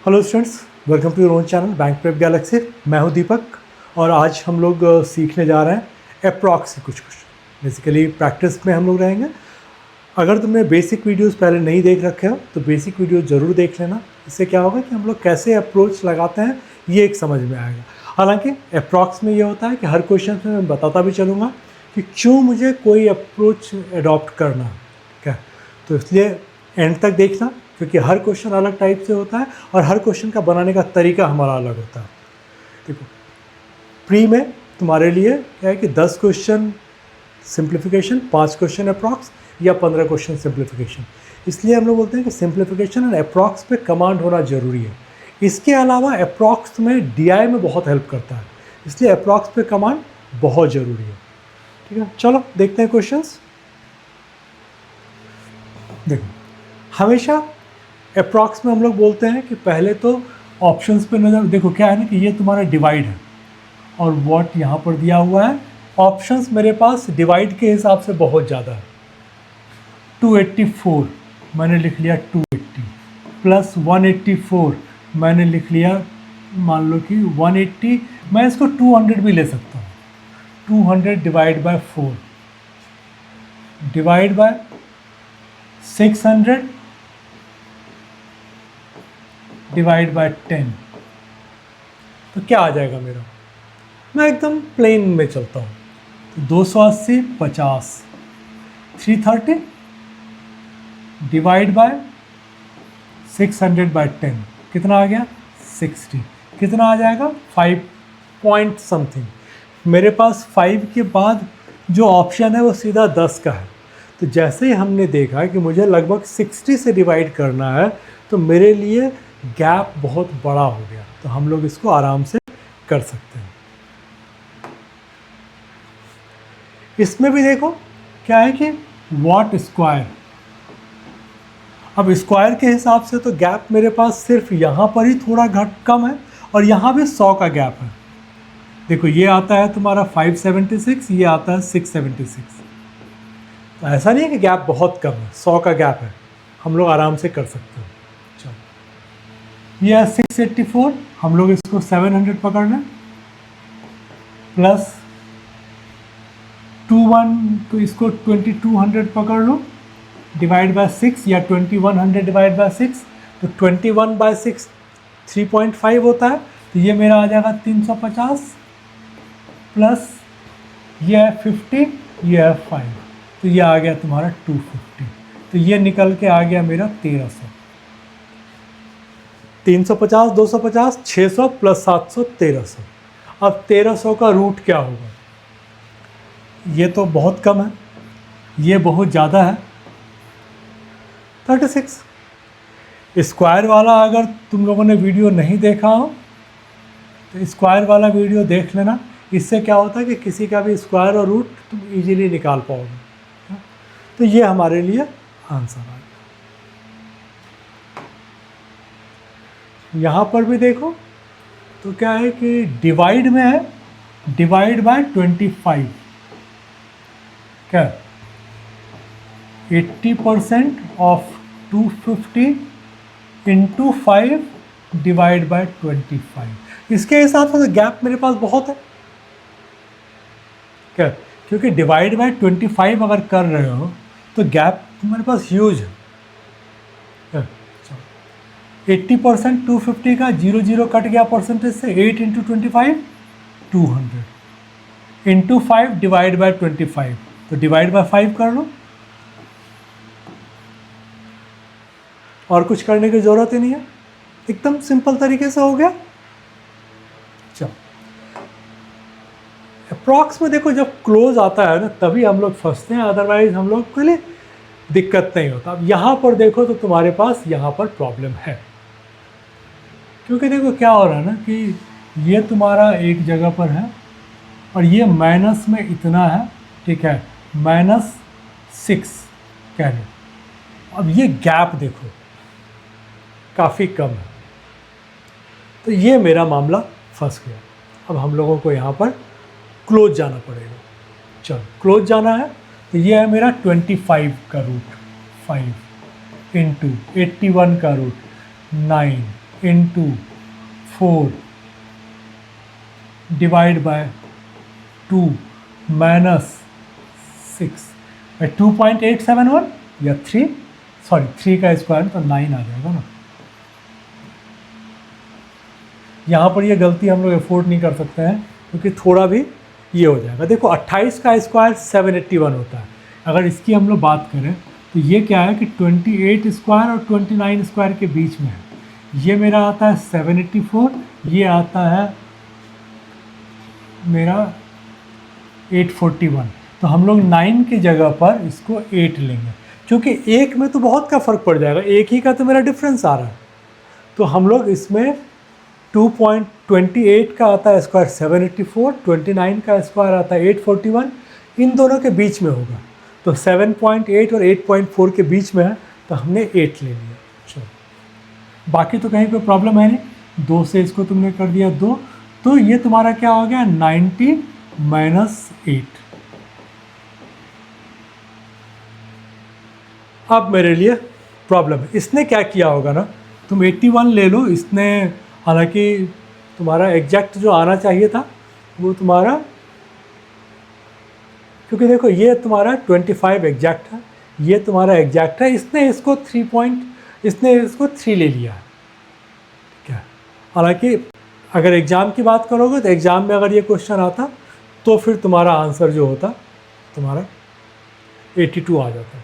Hello students, welcome to your own channel Bank Prep Galaxy. मैं हूं दीपक और आज हम लोग सीखने जा रहे हैं अप्रॉक्स से कुछ बेसिकली प्रैक्टिस में हम लोग रहेंगे। अगर तुमने बेसिक वीडियोस पहले नहीं देख रखे हो तो बेसिक वीडियो ज़रूर देख लेना। इससे क्या होगा कि हम लोग कैसे अप्रोच लगाते हैं ये एक समझ में आएगा। हालांकि अप्रॉक्स में ये होता है कि हर क्वेश्चन में मैं बताता भी चलूँगा कि क्यों मुझे कोई अप्रोच अडॉप्ट करना है, ठीक है। तो इसलिए एंड तक देखना, क्योंकि हर क्वेश्चन अलग टाइप से होता है और हर क्वेश्चन का बनाने का तरीका हमारा अलग होता है। देखो, प्री में तुम्हारे लिए क्या है कि 10 क्वेश्चन सिंप्लीफिकेशन, 5 क्वेश्चन अप्रॉक्स या 15 क्वेश्चन सिंप्लीफिकेशन। इसलिए हम लोग बोलते हैं कि सिंप्लीफिकेशन एंड अप्रॉक्स पे कमांड होना ज़रूरी है। इसके अलावा अप्रॉक्स में DI में बहुत हेल्प करता है, इसलिए अप्रॉक्स पे कमांड बहुत ज़रूरी है, ठीक है। चलो देखते हैं क्वेश्चंस। देखो, हमेशा अप्रॉक्स में हम लोग बोलते हैं कि पहले तो ऑप्शंस पे नज़र। देखो क्या है ना कि ये तुम्हारा डिवाइड है और व्हाट यहाँ पर दिया हुआ है। ऑप्शंस मेरे पास डिवाइड के हिसाब से बहुत ज़्यादा है। 284 मैंने लिख लिया 280 प्लस 184 मैंने लिख लिया, मान लो कि 180। मैं इसको 200 भी ले सकता हूँ। 200 divide by 4 divide bye 600 divide by 10। तो क्या आ जाएगा मेरा? मैं एकदम प्लेन में चलता हूँ। तो 280 50 330 डिवाइड बाय 600 बाय 10 कितना आ गया? 60। कितना आ जाएगा? 5 पॉइंट समथिंग। मेरे पास 5 के बाद जो ऑप्शन है वो सीधा 10 का है। तो जैसे ही हमने देखा कि मुझे लगभग 60 से डिवाइड करना है तो मेरे लिए गैप बहुत बड़ा हो गया। तो हम लोग इसको आराम से कर सकते हैं। इसमें भी देखो क्या है कि वॉट स्क्वायर। अब स्क्वायर के हिसाब से तो गैप मेरे पास सिर्फ यहाँ पर ही थोड़ा कम है और यहाँ भी 100 का गैप है। देखो ये आता है तुम्हारा 576, ये आता है 676। तो ऐसा नहीं है कि गैप बहुत कम है, 100 का गैप है, हम लोग आराम से कर सकते हैं। चलो, ये है 684, हम लोग इसको 700 पकड़ लें प्लस 21, तो इसको 2200 पकड़ लो डिवाइड बाय 6 या 2100 डिवाइड बाय 6। तो 21 बाय 6 3.5 होता है। तो ये मेरा आ जाएगा 350 प्लस ये है 50, ये है 5, तो ये आ गया तुम्हारा 250। तो ये निकल के आ गया मेरा 1300। 350 250 600 प्लस 700 1300। अब 1300 का रूट क्या होगा? ये तो बहुत कम है, ये बहुत ज़्यादा है 36। स्क्वायर वाला अगर तुम लोगों ने वीडियो नहीं देखा हो तो स्क्वायर वाला वीडियो देख लेना। इससे क्या होता है कि किसी का भी स्क्वायर और रूट तुम इजीली निकाल पाओगे। तो ये हमारे लिए आंसर आ गया। यहाँ पर भी देखो तो क्या है कि डिवाइड में है, डिवाइड बाय 25। क्या 80% ऑफ 250 इंटू 5 डिवाइड बाय 25। इसके हिसाब से तो गैप मेरे पास बहुत है। क्या, क्योंकि डिवाइड बाय 25 अगर कर रहे हो तो गैप तुम्हारे पास ह्यूज है। 80% 250 का 0 कट गया परसेंटेज से। 8 इंटू 25 200 इंटू 5 डिवाइड बाय 25। तो डिवाइड बाय 5 कर लो, और कुछ करने की ज़रूरत ही नहीं है, एकदम सिंपल तरीके से हो गया। चलो, अप्रॉक्स में देखो जब क्लोज आता है ना तभी हम लोग फंसते हैं, अदरवाइज हम लोग के लिए दिक्कत नहीं होता। अब यहाँ पर देखो तो तुम्हारे पास यहाँ पर प्रॉब्लम है, क्योंकि देखो क्या हो रहा है ना कि ये तुम्हारा एक जगह पर है और ये माइनस में इतना है, ठीक है, -6 कह लो। अब ये गैप देखो काफ़ी कम है, तो ये मेरा मामला फंस गया। अब हम लोगों को यहाँ पर क्लोज जाना पड़ेगा। चलो क्लोज जाना है तो ये है मेरा 25 का रूट 5 इंटू 81 का root 9 into 4 divide by 2 minus 6 2.871 या 3 का स्क्वायर तो 9 आ जाएगा ना। यहाँ पर ये गलती हम लोग अफोर्ड नहीं कर सकते हैं क्योंकि थोड़ा भी ये हो जाएगा। देखो 28 का स्क्वायर 781 होता है। अगर इसकी हम लोग बात करें तो ये क्या है कि 28 स्क्वायर और 29 स्क्वायर के बीच में है। ये मेरा आता है 784, ये आता है मेरा 841। तो हम लोग 9 की जगह पर इसको 8 लेंगे क्योंकि एक में तो बहुत का फ़र्क पड़ जाएगा, एक ही का तो मेरा डिफरेंस आ रहा है। तो हम लोग इसमें 2.28 का आता है स्क्वायर 784, 29 का स्क्वायर आता है 841, इन दोनों के बीच में होगा। तो 7.8 और 8.4 के बीच में है तो हमने 8 ले लिया। चलो बाकी तो कहीं कोई प्रॉब्लम है नहीं। 2 से इसको तुमने कर दिया 2, तो ये तुम्हारा क्या हो गया 90 माइनस 8। अब मेरे लिए प्रॉब्लम है, इसने क्या किया होगा ना, तुम 81 ले लो, इसने हालांकि तुम्हारा एग्जैक्ट जो आना चाहिए था वो तुम्हारा, क्योंकि देखो ये तुम्हारा 25 एग्जैक्ट है, ये तुम्हारा एग्जैक्ट है, इसने इसको 3 ले लिया है। ठीक है, हालांकि अगर एग्ज़ाम की बात करोगे तो एग्ज़ाम में अगर ये क्वेश्चन आता तो फिर तुम्हारा आंसर जो होता तुम्हारा 82 आ जाता।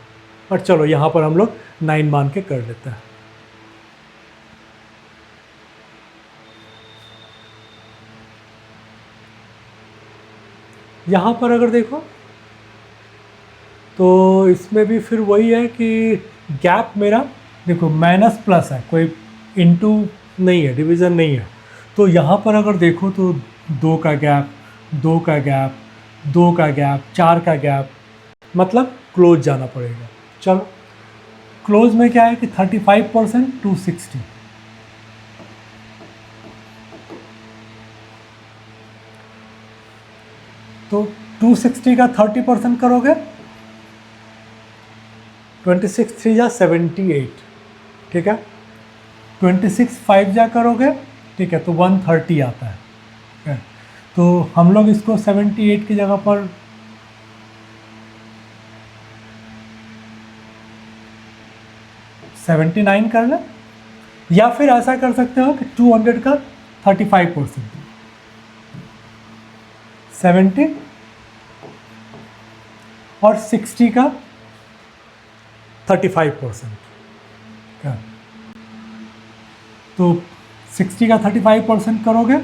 पर चलो यहाँ पर हम लोग 9 मान के कर लेते हैं। यहाँ पर अगर देखो तो इसमें भी फिर वही है कि गैप मेरा देखो माइनस प्लस है, कोई इनटू नहीं है, डिवीज़न नहीं है। तो यहाँ पर अगर देखो तो 2 का गैप, 2 का गैप, 2 का गैप, 4 का गैप, मतलब क्लोज जाना पड़ेगा। चलो क्लोज में क्या है कि 35% 260, तो 260 का 30% करोगे 26 3 जा 78, ठीक है। 26 5 जा करोगे, ठीक है, तो 130 आता है, ठीक है। तो हम लोग इसको 78 की जगह पर 79 कर लें, या फिर ऐसा कर सकते हो कि 200 का 35%, 70 और 60 का 35%, क्या तो 60 का 35% करोगे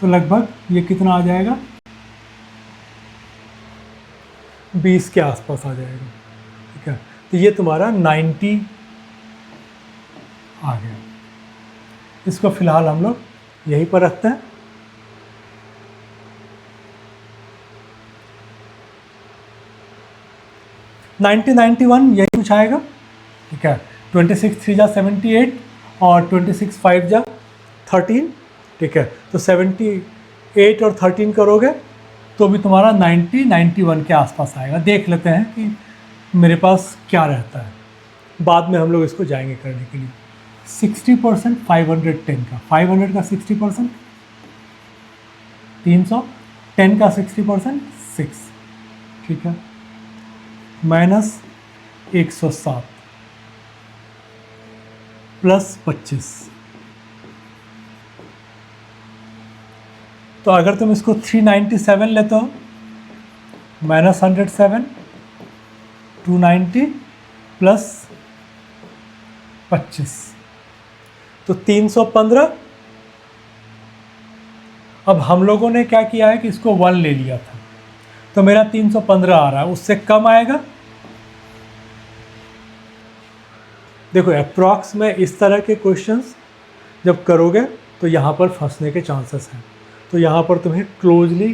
तो लगभग ये कितना आ जाएगा, 20 के आसपास आ जाएगा, ठीक है। तो ये तुम्हारा 90 आ गया। इसको फिलहाल हम लोग यहीं पर रखते हैं। नाइन्टी 91 यही कुछ आएगा, ठीक है। 26 3 जा 78 और 26 5 जा 13, ठीक है। तो 78 और 13 करोगे तो भी तुम्हारा 90 91 के आसपास आएगा। देख लेते हैं कि मेरे पास क्या रहता है, बाद में हम लोग इसको जाएंगे करने के लिए। 60% 510 का, 500 का 60% 300, 10 का 60% 6, ठीक है, माइनस 107 प्लस 25। तो अगर तुम इसको 397 लेते हो, माइनस 107, 290 प्लस 25, तो 315। अब हम लोगों ने क्या किया है कि इसको 1 ले लिया था, तो मेरा 315 आ रहा है, उससे कम आएगा। देखो अप्रॉक्स में इस तरह के क्वेश्चंस जब करोगे तो यहाँ पर फंसने के चांसेस हैं, तो यहाँ पर तुम्हें क्लोजली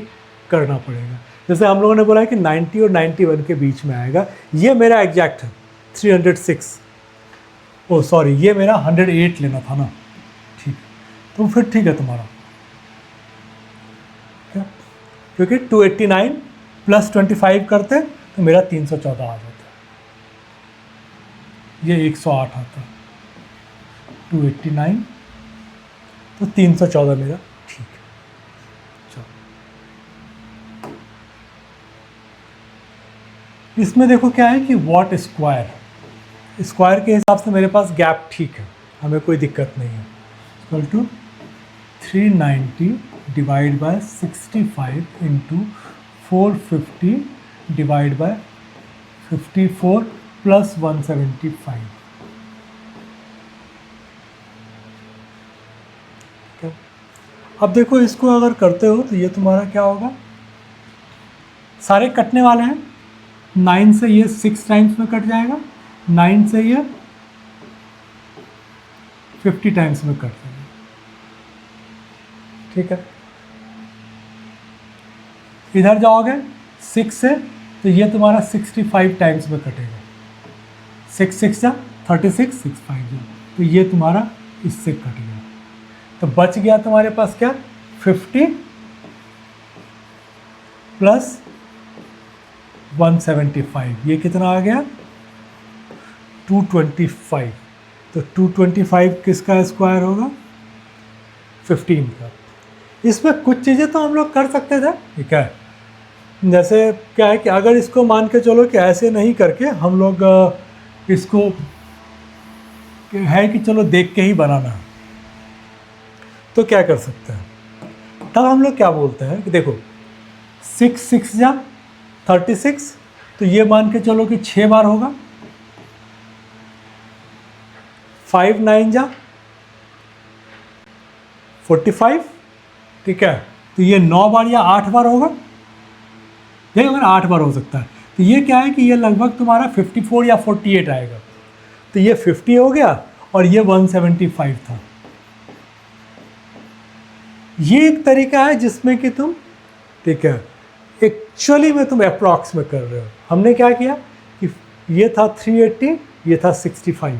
करना पड़ेगा। जैसे हम लोगों ने बोला है कि 90 और 91 के बीच में आएगा, ये मेरा एग्जैक्ट है 306, ओ सॉरी ये मेरा 108 लेना था ना, ठीक, तो फिर ठीक है तुम्हारा, क्या, क्योंकि 289 प्लस 25 करते तो मेरा 314 आ जाता, ये 108 आता, 289 तो 314 मेरा ठीक है। चलो इसमें देखो क्या है कि वॉट स्क्वायर, स्क्वायर के हिसाब से मेरे पास गैप ठीक है, हमें कोई दिक्कत नहीं है। Equal to 390 divide by 65 into 450 divide by 54 plus 175। अब देखो इसको अगर करते हो तो ये तुम्हारा क्या होगा, सारे कटने वाले हैं, 9 से ये 6 टाइम्स में कट जाएगा, 9 से ये 50 टाइम्स में कट जाएगा, ठीक है। इधर जाओगे 6 से तो ये तुम्हारा 65 टाइम्स में कटेगा, 6 6 जा 36, 6 5 जा, तो ये तुम्हारा इससे कट गया। तो बच गया तुम्हारे पास क्या, 50 प्लस 175, ये कितना आ गया 225। तो 225 किसका स्क्वायर होगा, 15 का। इसमें कुछ चीज़ें तो हम लोग कर सकते थे, ठीक है। जैसे क्या है कि अगर इसको मान के चलो कि ऐसे नहीं करके हम लोग इसको है कि चलो देख के ही बनाना है, तो क्या कर सकते हैं, तब हम लोग क्या बोलते हैं कि देखो 6 6 जा 36, तो ये मान के चलो कि 6 बार होगा, 5 9 जा 45, ठीक है। तो ये 9 बार या 8 बार होगा, देखो अगर 8 बार हो सकता है, तो ये क्या है कि ये लगभग तुम्हारा 54 या 48 आएगा। तो ये 50 हो गया और ये 175 था। ये एक तरीका है जिसमें कि तुम, ठीक है, एक्चुअली में तुम अप्रॉक्स में कर रहे हो। हमने क्या किया कि ये था 380, ये था 65,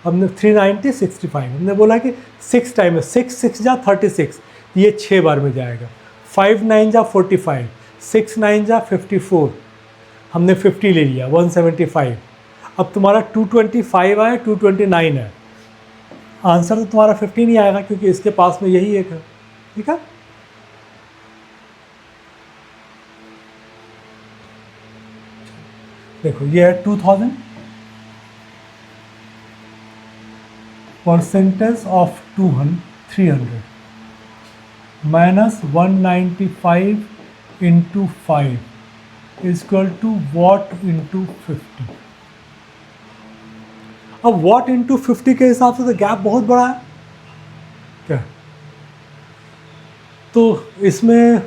हमने 390 65, हमने बोला कि 6 टाइम है, 6 6 जा 36, ये 6 बार में जाएगा, 5 9 जा 45, 6 9 जा 54, हमने 50 ले लिया, 175। अब तुम्हारा 225 आया, 229 है, आंसर तो तुम्हारा 50 नहीं आएगा क्योंकि इसके पास में यही एक है, ठीक है। देखो ये है 2000, percentage of 300 minus 195 into 5 equal to what into 50। अब वॉट इंटू 50 के हिसाब से तो गैप बहुत बड़ा है, क्या, तो इसमें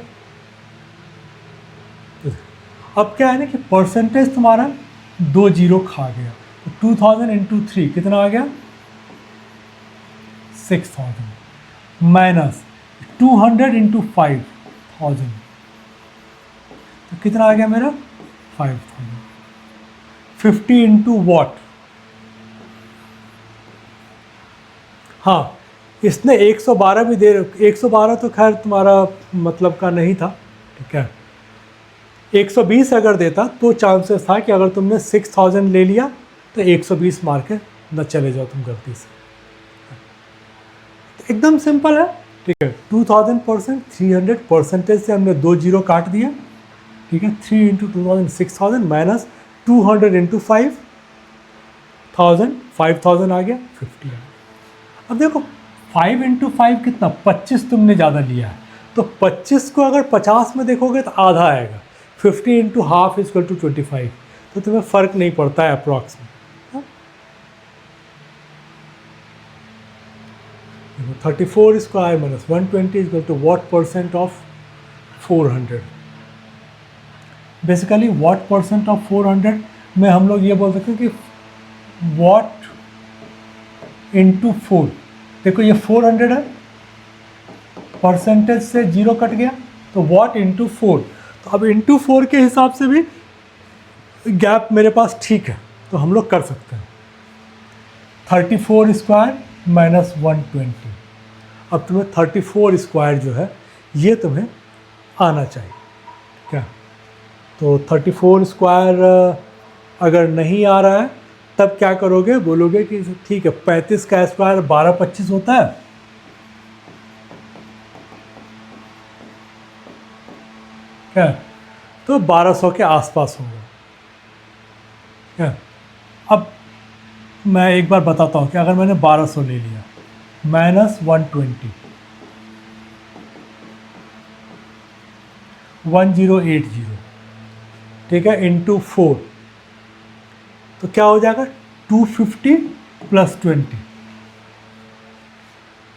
अब क्या है ना कि परसेंटेज तुम्हारा 2 जीरो खा गया, तो 2000 इंटू 3 कितना आ गया 6000 माइनस 200 इंटू 5000, तो कितना आ गया मेरा 5000। 50 इंटू वॉट, हाँ इसने 112 भी दे, 112 तो खैर तुम्हारा मतलब का नहीं था, ठीक है। 120 अगर देता तो चांसेस था कि अगर तुमने 6000 ले लिया तो 120 मार के न चले जाओ तुम गलती से। तो एकदम सिंपल है, ठीक है। 2000% 300 परसेंटेज से हमने 2 जीरो काट दिया, ठीक है। 3 इंटू 2000 6000 माइनस 200 इंटू 5000 5000 आ गया 50 आ गया। अब देखो 5 इंटू 5 कितना 25 तुमने ज़्यादा लिया है, तो 25 को अगर 50 में देखोगे तो आधा आएगा, 50 into half is equal to 25, तो तुम्हें फ़र्क नहीं पड़ता है अप्रॉक्स में। 34 square minus 120 is equal to what percent of 400। Basically what percent of 400 में हम लोग ये बोल सकते हैं कि वॉट इंटू 4, देखो ये 400 है, परसेंटेज से 0 कट गया, तो वॉट इंटू 4, तो अब इंटू 4 के हिसाब से भी गैप मेरे पास ठीक है, तो हम लोग कर सकते हैं। 34 स्क्वायर माइनस 120, अब तुम्हें 34 स्क्वायर जो है ये तुम्हें आना चाहिए, क्या, तो 34 स्क्वायर अगर नहीं आ रहा है तब क्या करोगे, बोलोगे कि ठीक है 35 का स्क्वायर 12 25 होता है, क्या, तो 1200 के आसपास होगा। क्या, अब मैं एक बार बताता हूँ कि अगर मैंने 1200 ले लिया माइनस 120 1080, ठीक है, इंटू 4, तो क्या हो जाएगा 250 प्लस 20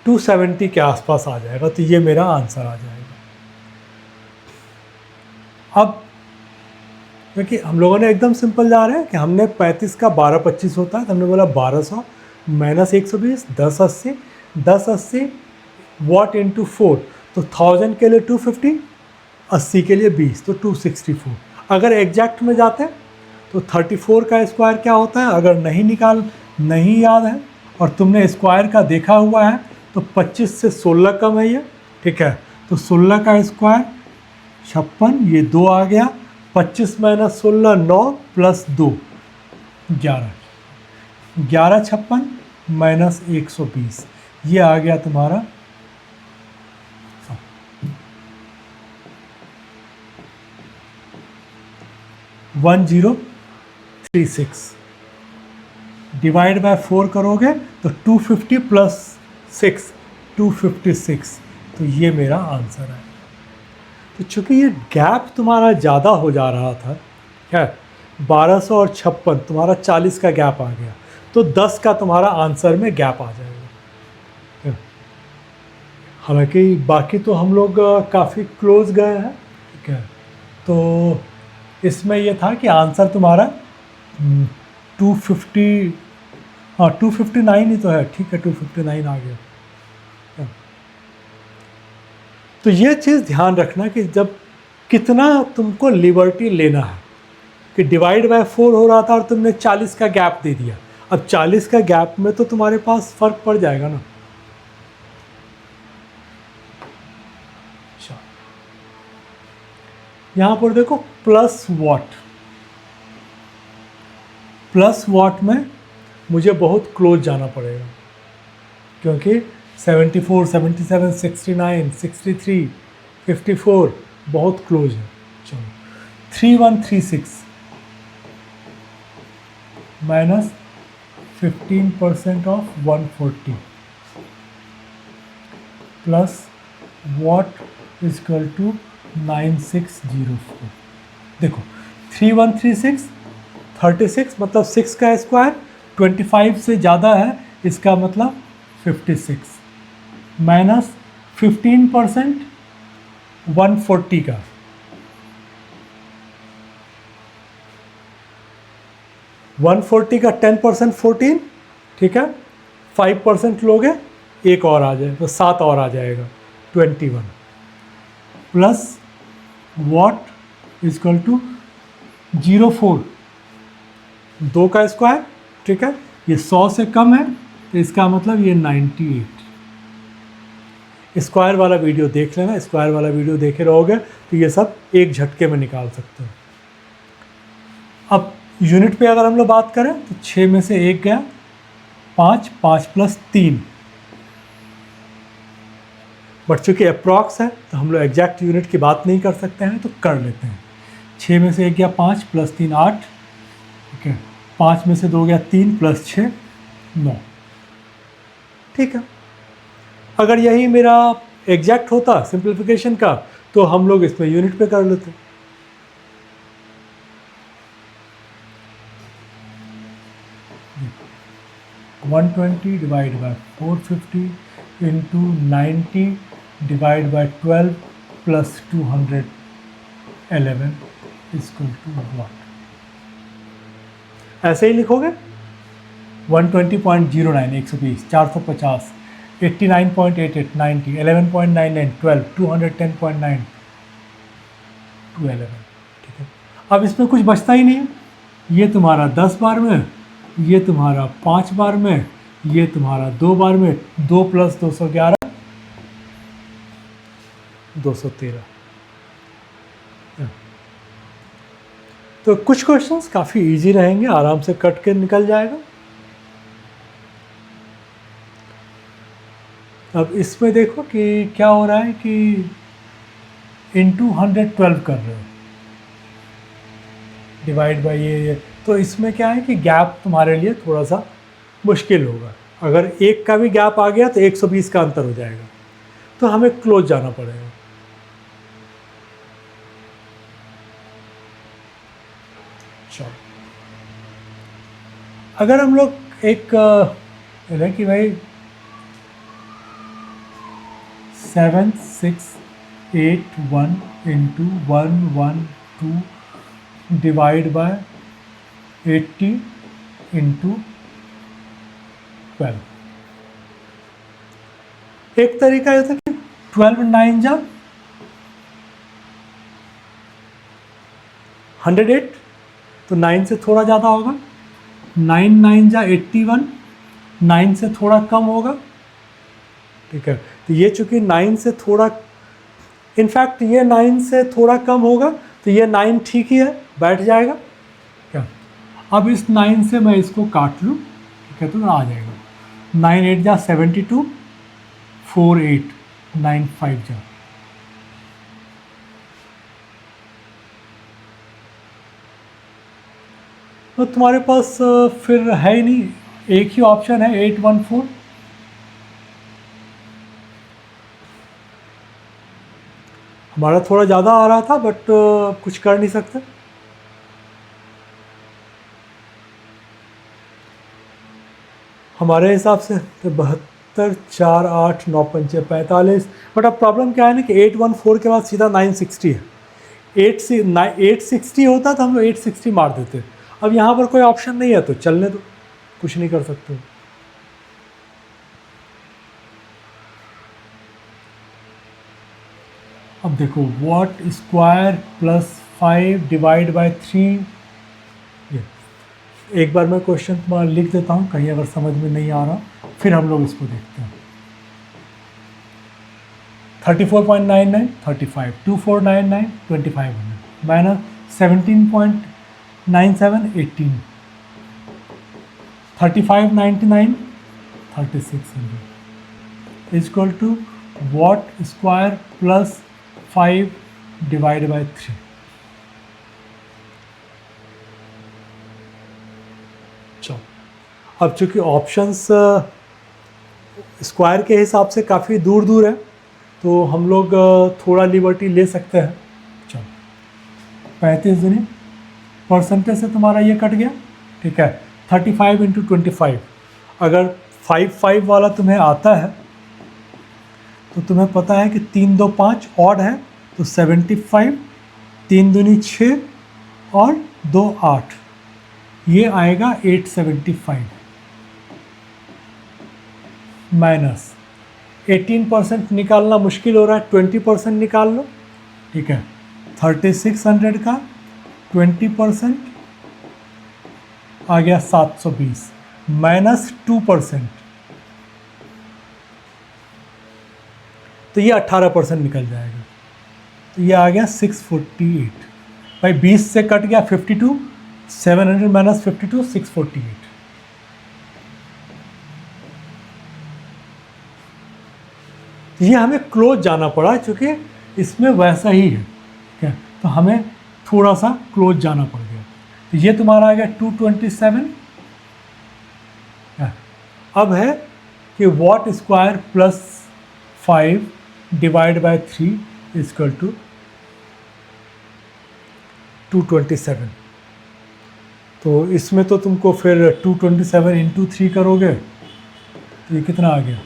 270 के आसपास आ जाएगा। तो ये मेरा आंसर आ जाएगा। अब क्योंकि हम लोगों ने एकदम सिंपल जा रहे हैं कि हमने 35 का 12 25 होता है, तो हमने बोला 1200 माइनस 120 1080 1080 वॉट इंटू 4, तो 1000 के लिए 250, 80 के लिए 20, तो 264। अगर एग्जैक्ट में जाते हैं तो 34 का स्क्वायर क्या होता है, अगर नहीं याद है और तुमने स्क्वायर का देखा हुआ है तो 25 से 16 कम है ये, ठीक है, तो 16 का स्क्वायर 56, ये 2 आ गया, 25 माइनस 16 9 प्लस 2 11, 11 56 माइनस 120, ये आ गया तुम्हारा 1036। डिवाइड बाय 4 करोगे तो 250 प्लस 6 256, तो ये मेरा आंसर है। तो चूंकि ये गैप तुम्हारा ज़्यादा हो जा रहा था, क्या 1200 और 56, तुम्हारा 40 का गैप आ गया, तो 10 का तुम्हारा आंसर में गैप आ जाएगा। हालांकि बाकी तो हम लोग काफ़ी क्लोज गए हैं, ठीक है, तो इसमें ये था कि आंसर तुम्हारा 250, हाँ 259 ही तो है, ठीक है, 259 आ गया। तो ये चीज़ ध्यान रखना कि जब कितना तुमको लिबर्टी लेना है, कि डिवाइड बाय 4 हो रहा था और तुमने 40 का गैप दे दिया, अब 40 का गैप में तो तुम्हारे पास फर्क पड़ जाएगा ना। यहाँ पर देखो प्लस वॉट में मुझे बहुत क्लोज जाना पड़ेगा, क्योंकि 74 77 69 63 54 बहुत क्लोज है। चलो 3136 minus 15% of 140 plus what is equal to 9604। देखो 3136 36 मतलब 6 का स्क्वायर 25 से ज़्यादा है, इसका मतलब 56 माइनस 15% 140 का, वन 40 का 10% 14, ठीक है, 5% लोगे एक और आ जाए तो 7 और आ जाएगा 21 प्लस वॉट इजकल टू 04 2 का स्क्वायर, ठीक है, ये 100 से कम है तो इसका मतलब ये 98। स्क्वायर वाला वीडियो देख लेना, स्क्वायर वाला वीडियो देखे रहोगे तो ये सब एक झटके में निकाल सकते हो। अब यूनिट पे अगर हम लोग बात करें तो 6 में से 1 गया, 5 5 प्लस 3, बट चूँकि अप्रॉक्स है तो हम लोग एग्जैक्ट यूनिट की बात नहीं कर सकते हैं, तो कर लेते हैं। 6 में से 1 गया 5 प्लस 3 8, ठीक है, 5 में से 2 गया 3 प्लस 6 9, ठीक है। अगर यही मेरा एग्जैक्ट होता सिंप्लीफिकेशन का तो हम लोग इसमें यूनिट पे कर लेते। One 120 divide by 450 into 90 divide by 12 plus 211 is equal to what. ऐसे ही लिखोगे 120.09 120 450 89.88 90 11.99 12 210.9 211, ठीक है। अब इसमें कुछ बचता ही नहीं है, ये तुम्हारा 10 बार में, ये तुम्हारा 5 बार में, ये तुम्हारा 2 बार में, 2 प्लस 211 213। तो कुछ क्वेश्चंस काफ़ी इजी रहेंगे, आराम से कट के निकल जाएगा। अब इसमें देखो कि क्या हो रहा है कि इंटू 112 कर रहे हो, डिवाइड बाई ये, तो इसमें क्या है कि गैप तुम्हारे लिए थोड़ा सा मुश्किल होगा। अगर एक का भी गैप आ गया तो 120 का अंतर हो जाएगा, तो हमें क्लोज जाना पड़ेगा। चलो, अगर हम लोग एक है कि भाई 7 6 8 1 इंटू 1 1 2 डिवाइड बाय 80 इंटू 12, एक तरीका ये था कि 12 9 जा 108, तो 9 से थोड़ा ज़्यादा होगा, 9 9 जा 81, 9 से थोड़ा कम होगा, ठीक है। तो ये चूंकि 9 से थोड़ा, इनफैक्ट ये 9 से थोड़ा कम होगा, तो ये 9 ठीक ही है, बैठ जाएगा क्या। अब इस 9 से मैं इसको काट लूँ, ठीक है, तो आ जाएगा 9 8 जा 72, 4 8 9 5 जा, तो तुम्हारे पास फिर है ही नहीं, एक ही ऑप्शन है 814। हमारा थोड़ा ज़्यादा आ रहा था, बट कुछ कर नहीं सकते। हमारे हिसाब से तो 72 4 8 9 5 45, बट अब प्रॉब्लम क्या है ना कि 814 के बाद सीधा 960 है। 860 होता तो हम लोग 860 मार देते। अब यहाँ पर कोई ऑप्शन नहीं है, तो चलने दो, कुछ नहीं कर सकते। अब देखो what square plus 5 divide by 3, एक बार मैं क्वेश्चन तुम्हारा लिख देता हूँ, कहीं अगर समझ में नहीं आ रहा फिर हम लोग इसको देखते हैं। 34.99 35, 2499 2500 minus 17.97 18, 3599 3600 equal to what square plus 5 divide by 3। चलो, अब चूंकि ऑप्शंस स्क्वायर के हिसाब से काफ़ी दूर दूर है, तो हम लोग थोड़ा लिबर्टी ले सकते हैं। चलो, 35 दूनी परसेंटेज से तुम्हारा ये कट गया, ठीक है। 35 इंटू 25, अगर 5 वाला तुम्हें आता है तो तुम्हें पता है कि 3 2 5 ऑड है, तो 75, 3 दूनी 6 और 2 8, ये आएगा 875 माइनस 18% निकालना मुश्किल हो रहा है, 20% निकाल लो, ठीक है। 3600 का 20% आ गया 720 माइनस 2%, तो ये 18% निकल जाएगा, तो ये आ गया 648। भाई 20 से कट गया 52, 700 माइनस 52 648। ये हमें क्लोज जाना पड़ा क्योंकि इसमें वैसा ही है, ठीक है, तो हमें थोड़ा सा क्लोज जाना पड़ गया। तो ये तुम्हारा आ गया 227। अब है कि what square plus 5 divide by 3 equal to 227। तो इसमें तो तुमको फिर 227 इंटू 3 करोगे तो ये कितना आ गया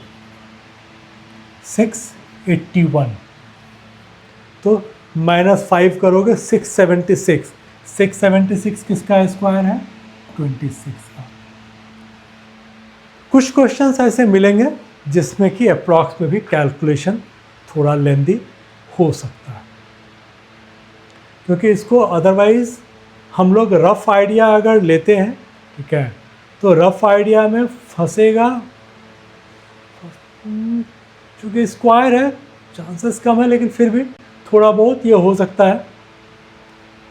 681, तो माइनस 5 करोगे 676। 676 किसका स्क्वायर है 26 का। कुछ क्वेश्चंस ऐसे मिलेंगे जिसमें कि अप्रॉक्स में भी कैलकुलेशन थोड़ा लेंदी हो सकता है, क्योंकि इसको अदरवाइज हम लोग रफ़ आइडिया अगर लेते हैं, ठीक है, तो रफ़ आइडिया में फंसेगा, क्योंकि स्क्वायर है चांसेस कम है, लेकिन फिर भी थोड़ा बहुत ये हो सकता है।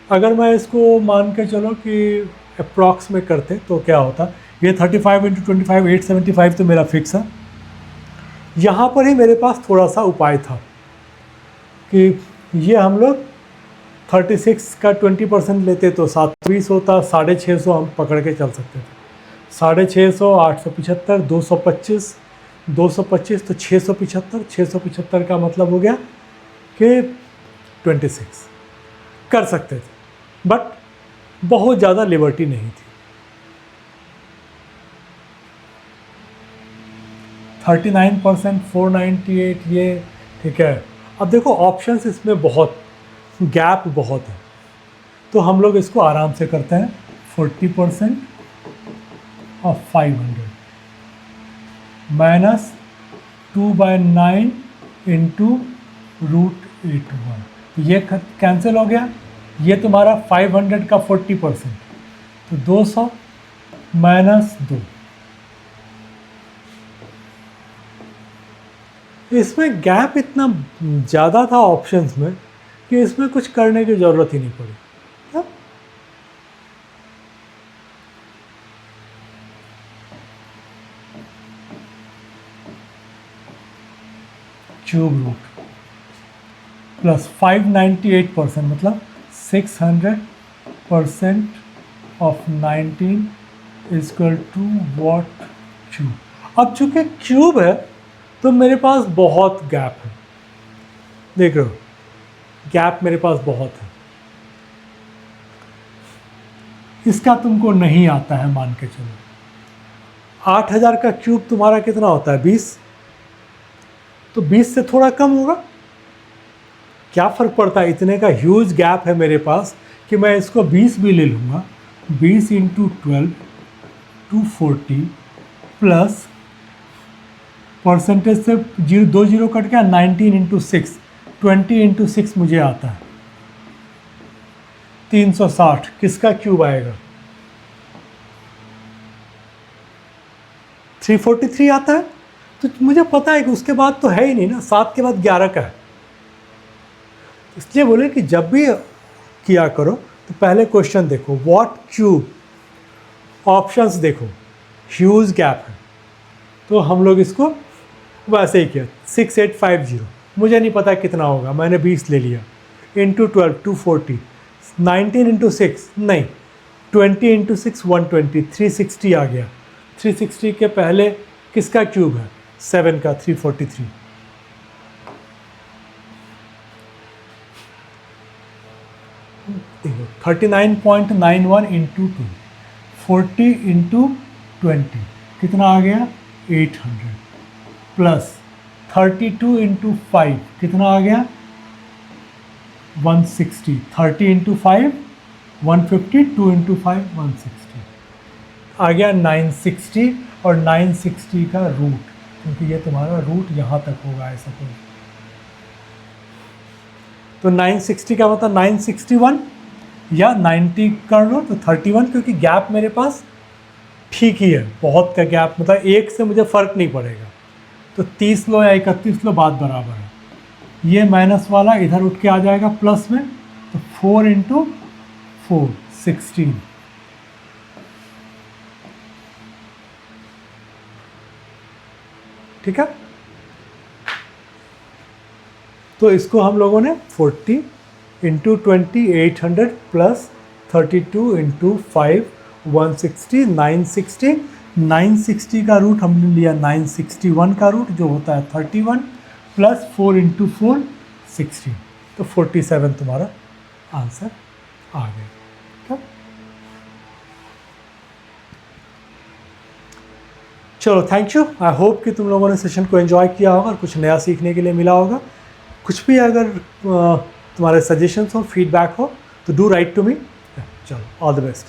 अगर मैं इसको मान के चलो कि अप्रॉक्स में करते तो क्या होता, ये 35 इंटू 25 875 तो मेरा फिक्स है। यहाँ पर ही मेरे पास थोड़ा सा उपाय था कि ये हम लोग 36 का 20% लेते तो 720 होता, 650 हम पकड़ के चल सकते थे। 650, 875, 225, 225 तो 675, 675 का मतलब हो गया कि 26 कर सकते थे, बट बहुत ज़्यादा लिबर्टी नहीं थी। 39%, 498 ये ठीक है। अब देखो ऑप्शंस इसमें बहुत गैप बहुत है, तो हम लोग इसको आराम से करते हैं। 40% ऑफ 500 माइनस 2/9 इंटू √81, ये कैंसिल हो गया। ये तुम्हारा 500 का 40%, तो 200 माइनस 2। इसमें गैप इतना ज़्यादा था ऑप्शंस में कि इसमें कुछ करने की ज़रूरत ही नहीं पड़ी। हाँ? क्यूब रूट प्लस 598% मतलब 600% of 19 equal to what cube. अब चूंकि क्यूब है तो मेरे पास बहुत गैप है, देख रहे हो गैप मेरे पास बहुत है। इसका तुमको नहीं आता है मान के चलो। 8000 का क्यूब तुम्हारा कितना होता है 20, तो 20 से थोड़ा कम होगा, क्या फ़र्क पड़ता है। इतने का ह्यूज गैप है मेरे पास कि मैं इसको 20 भी ले लूँगा। 20 इंटू 12 240 प्लस परसेंटेज से 2 जीरो कट गया, 19 इंटू 6 20 इंटू 6 मुझे आता है 360। किसका क्यूब आएगा 343 आता है। तो मुझे पता है कि उसके बाद तो है ही नहीं ना, 7 के बाद 11 का है। इसलिए बोले कि जब भी किया करो तो पहले क्वेश्चन देखो व्हाट क्यूब, ऑप्शंस देखो, ह्यूज गैप है। तो हम लोग इसको वैसे ही किया 6850, मुझे नहीं पता कितना होगा, मैंने 20 ले लिया, इंटू 12 240, 19 इंटू 6 नहीं, 20 इंटू 6 120, 360 आ गया। 360 के पहले किसका क्यूब है 7 का 343। देखो 39.91 इंटू 2, 40 इंटू 20 कितना आ गया 800 प्लस 32 इंटू 5 कितना आ गया 160, 30 इंटू 5 150, 2 इंटू 5 160 आ गया 960। और 960 का रूट, क्योंकि ये तुम्हारा रूट यहाँ तक होगा ऐसा कोई, तो 960 का मतलब 961 या 90 कर लो तो 31, क्योंकि गैप मेरे पास ठीक ही है, बहुत का गैप, मतलब एक से मुझे फ़र्क नहीं पड़ेगा। तो 30 लो या 31 लो बात बराबर है। ये माइनस वाला इधर उठ के आ जाएगा प्लस में, तो 4 इंटू 4 16। ठीक है, तो इसको हम लोगों ने 40 इंटू 20 800 प्लस 32 इंटू 5 160 960। 960 का रूट हमने लिया 961 का रूट जो होता है 31 प्लस 4 इंटू 4 16, तो 47 तुम्हारा आंसर आ गया। ठीक है, चलो थैंक यू। आई होप कि तुम लोगों ने सेशन को एंजॉय किया होगा और कुछ नया सीखने के लिए मिला होगा। कुछ भी अगर तुम्हारे सजेशंस हो, फीडबैक हो तो डू राइट टू मी। चलो ऑल द बेस्ट।